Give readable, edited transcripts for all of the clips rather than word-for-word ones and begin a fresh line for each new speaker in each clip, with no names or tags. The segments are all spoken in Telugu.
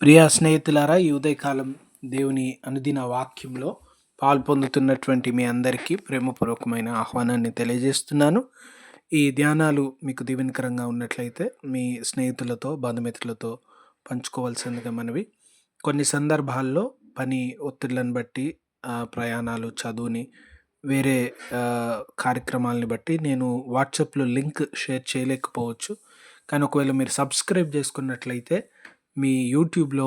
ప్రియ స్నేహితులారా, ఈ ఉదయకాలం దేవుని అనుదిన వాక్యంలో పాల్పొందుతున్నటువంటి మీ అందరికీ ప్రేమపూర్వకమైన ఆహ్వానాన్ని తెలియజేస్తున్నాను. ఈ ధ్యానాలు మీకు దీవెనకరంగా ఉన్నట్లయితే మీ స్నేహితులతో, బంధుమిత్రులతో పంచుకోవాల్సిందిగా మనవి. కొన్ని సందర్భాల్లో పని ఒత్తిళ్లను బట్టి ప్రయాణాలు, చదువుని, వేరే కార్యక్రమాలని బట్టి నేను వాట్సాప్లో లింక్ షేర్ చేయలేకపోవచ్చు. కానీ ఒకవేళ మీరు సబ్స్క్రైబ్ చేసుకున్నట్లయితే మీ యూట్యూబ్లో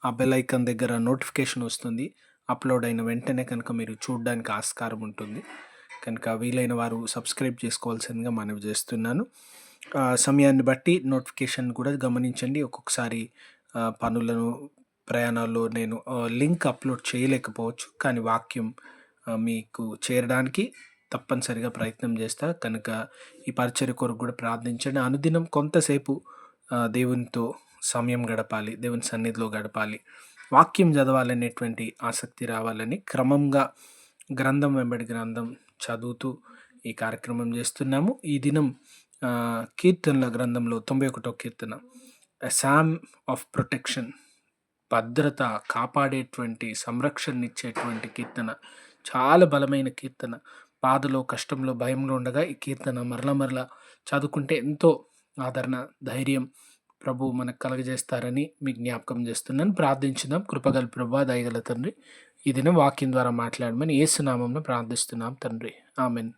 ఆ బెల్ ఐకాన్ దగ్గర నోటిఫికేషన్ వస్తుంది. అప్లోడ్ అయిన వెంటనే కనుక మీరు చూడడానికి ఆస్కారం ఉంటుంది. కనుక వీలైన వారు సబ్స్క్రైబ్ చేసుకోవాల్సిందిగా మనవి చేస్తున్నాను. సమయాన్ని బట్టి నోటిఫికేషన్ కూడా గమనించండి. ఒక్కొక్కసారి పనులను, ప్రయాణాల్లో నేను లింక్ అప్లోడ్ చేయలేకపోవచ్చు. కానీ వాక్యం మీకు చేరడానికి తప్పనిసరిగా ప్రయత్నం చేస్తా. కనుక ఈ పరిచర్య కొరకు కూడా ప్రార్థించండి. అనుదినం కొంతసేపు దేవునితో సమయం గడపాలి, దేవుని సన్నిధిలో గడపాలి, వాక్యం చదవాలనేటువంటి ఆసక్తి రావాలని క్రమంగా గ్రంథం వెంబడి గ్రంథం చదువుతూ ఈ కార్యక్రమం చేస్తున్నాము. ఈ దినం కీర్తనల గ్రంథంలో 91వ కీర్తన, సామ్ ఆఫ్ ప్రొటెక్షన్, భద్రత, కాపాడేటువంటి, సంరక్షణ ఇచ్చేటువంటి కీర్తన. చాలా బలమైన కీర్తన. బాధలో, కష్టంలో, భయంలో ఉండగా ఈ కీర్తన మరలా చదువుకుంటే ఎంతో ఆదరణ, ధైర్యం ప్రభు మనకు కలగజేస్తారని మీకు జ్ఞాపకం చేస్తున్నాను. ప్రార్థించుదాం. కృపగల ప్రభువా, దయగల తండ్రి, ఈ దినం వాక్యం ద్వారా మాట్లాడమని యేసునామంలో ప్రార్థిస్తున్నాం తండ్రి, ఆమెన్.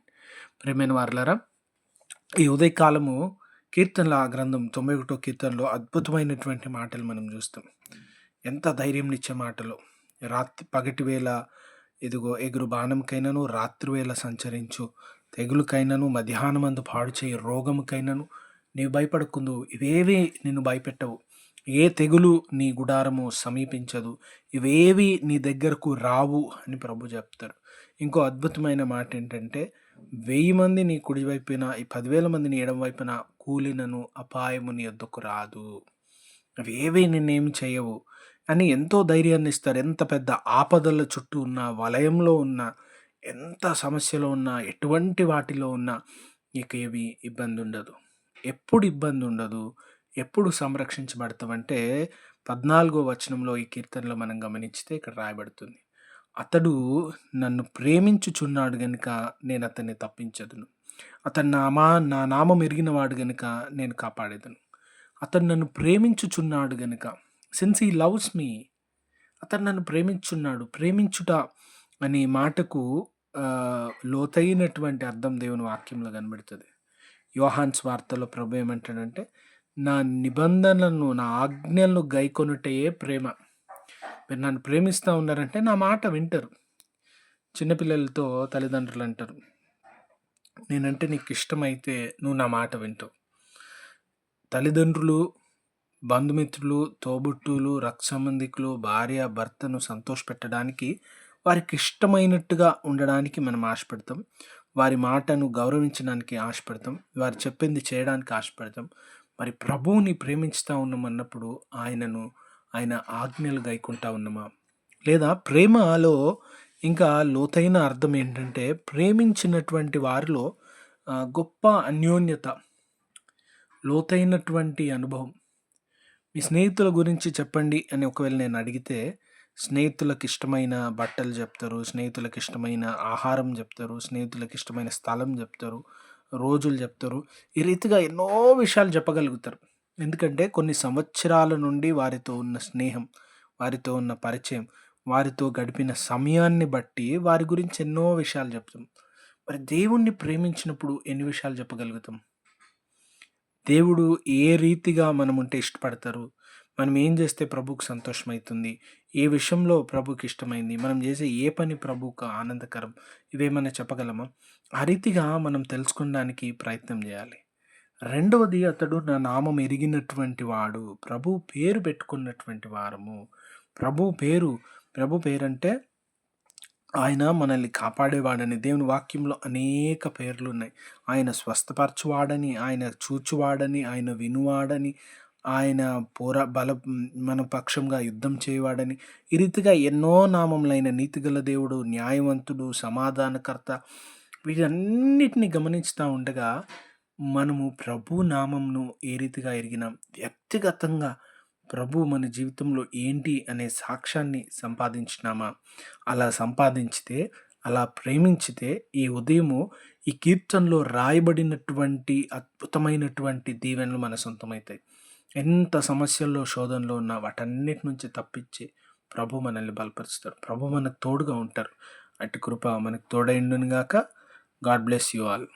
ప్రియమైన వారలారా, ఈ ఉదయకాలము కీర్తనల గ్రంథం 91వ కీర్తనలో అద్భుతమైనటువంటి మాటలు మనం చూస్తాం. ఎంత ధైర్యంనిచ్చే మాటలు. పగటి వేళ ఇదిగో ఎగురు బాణంకైనను, రాత్రివేళ సంచరించు తెగులుకైనను, మధ్యాహ్నమందు పాడు చేయి రోగముకైనను నీవు భయపడకుందు, ఇవేవి నిన్ను భయపెట్టవు. ఏ తెగులు నీ గుడారము సమీపించదు, ఇవేవి నీ దగ్గరకు రావు అని ప్రభు చెప్తారు. ఇంకో అద్భుతమైన మాట ఏంటంటే, 1000 మంది నీ కుడి వైపున, ఈ 10,000 మంది నీ ఎడమ వైపున కూలినను అపాయము నీ యొద్దకు రాదు, అవేవి నిన్నేమి చేయవు అని ఎంతో ధైర్యాన్ని ఇస్తారు. ఎంత పెద్ద ఆపదల చుట్టూ ఉన్న, వలయంలో ఉన్న, ఎంత సమస్యలో ఉన్నా, ఎటువంటి వాటిలో ఉన్నా నీకు ఏవి ఇబ్బంది ఉండదు. ఎప్పుడు ఇబ్బంది ఉండదు, ఎప్పుడు సంరక్షించబడతామంటే 14వ వచనంలో ఈ కీర్తనలో మనం గమనించితే ఇక్కడ రాయబడుతుంది, అతడు నన్ను ప్రేమించుచున్నాడు గనుక నేను అతన్ని తప్పించదును, అతను నా నామం ఎరిగిన వాడు గనుక నేను కాపాడేదను. అతను నన్ను ప్రేమించుచున్నాడు గనుక, సిన్స్ హీ లవ్స్ మీ, అతను నన్ను ప్రేమించున్నాడు. ప్రేమించుట అనే మాటకు లోతైనటువంటి అర్థం దేవుని వాక్యంలో కనబడుతుంది. యోహాన్ స్వార్తలో ప్రభు ఏమంటాడంటే, నా నిబంధనలను, నా ఆజ్ఞలను గైకొనుటయే ప్రేమ. మీరు నన్ను ప్రేమిస్తూ ఉన్నారంటే నా మాట వింటారు. చిన్నపిల్లలతో తల్లిదండ్రులు అంటారు, నేనంటే నీకు ఇష్టమైతే నువ్వు నా మాట వింటావు. తల్లిదండ్రులు, బంధుమిత్రులు, తోబుట్టువులు, రక్త సంబంధికులు, భార్య, భర్తను సంతోషపెట్టడానికి, వారికి ఇష్టమైనట్టుగా ఉండడానికి మనం ఆశపడతాం. వారి మాటను గౌరవించడానికి ఆశపడతాం. వారు చెప్పింది చేయడానికి ఆశపడతాం. మరి ప్రభువుని ప్రేమించుతూ ఉన్నామన్నప్పుడు ఆయన ఆజ్ఞలు గైకుంటా ఉన్నామా? లేదా ప్రేమలో ఇంకా లోతైన అర్థం ఏంటంటే, ప్రేమించినటువంటి వారిలో గొప్ప అన్యోన్యత, లోతైనటువంటి అనుభవం. మీ స్నేహితుల గురించి చెప్పండి అని ఒకవేళ నేను అడిగితే, స్నేహితులకు ఇష్టమైన బట్టలు చెప్తారు, స్నేహితులకు ఇష్టమైన ఆహారం చెప్తారు, స్నేహితులకు ఇష్టమైన స్థలం చెప్తారు, రోజులు చెప్తారు. ఈ రీతిగా ఎన్నో విషయాలు చెప్పగలుగుతారు. ఎందుకంటే కొన్ని సంవత్సరాల నుండి వారితో ఉన్న స్నేహం, వారితో ఉన్న పరిచయం, వారితో గడిపిన సమయాన్ని బట్టి వారి గురించి ఎన్నో విషయాలు చెప్తాం. మరి దేవుణ్ణి ప్రేమించినప్పుడు ఎన్ని విషయాలు చెప్పగలుగుతాం? దేవుడు ఏ రీతిగా మనం ఉంటే ఇష్టపడతారు, మనం ఏం చేస్తే ప్రభువుకు సంతోషమవుతుంది, ఏ విషయంలో ప్రభువుకి ఇష్టమైంది, మనం చేసే ఏ పని ప్రభువుకు ఆనందకరం, ఇవేమన్నా చెప్పగలమా? ఆ రీతిగా మనం తెలుసుకోవడానికి ప్రయత్నం చేయాలి. రెండవది, అతడు నా నామం ఎరిగినటువంటి వాడు, ప్రభు పేరు పెట్టుకున్నటువంటి వారము. ప్రభు పేరంటే ఆయన మనల్ని కాపాడేవాడని. దేవుని వాక్యంలో అనేక పేర్లు ఉన్నాయి. ఆయన స్వస్థపరచువాడని, ఆయన చూచువాడని, ఆయన వినువాడని, ఆయన మన పక్షంగా యుద్ధం చేయవాడని, ఈ రీతిగా ఎన్నో నామములైన నీతిగల దేవుడు, న్యాయవంతుడు, సమాధానకర్త, వీటన్నిటిని గమనిస్తూ ఉండగా మనము ప్రభు నామంను ఏ రీతిగా ఎరిగినాం, వ్యక్తిగతంగా ప్రభు మన జీవితంలో ఏంటి అనే సాక్ష్యాన్ని సంపాదించినామా? అలా సంపాదించితే, అలా ప్రేమించితే ఈ ఉదయము ఈ కీర్తనలో రాయబడినటువంటి అద్భుతమైనటువంటి దీవెనలు మన సొంతమైతాయి. ఎంత సమస్యల్లో, శోధనలో ఉన్నా వాటన్నిటి నుంచి తప్పించి ప్రభు మనల్ని బలపరుస్తాడు. ప్రభు మనకు తోడుగా ఉంటారు. అట్టి కృప మనకు తోడైండును గాక. God bless you all.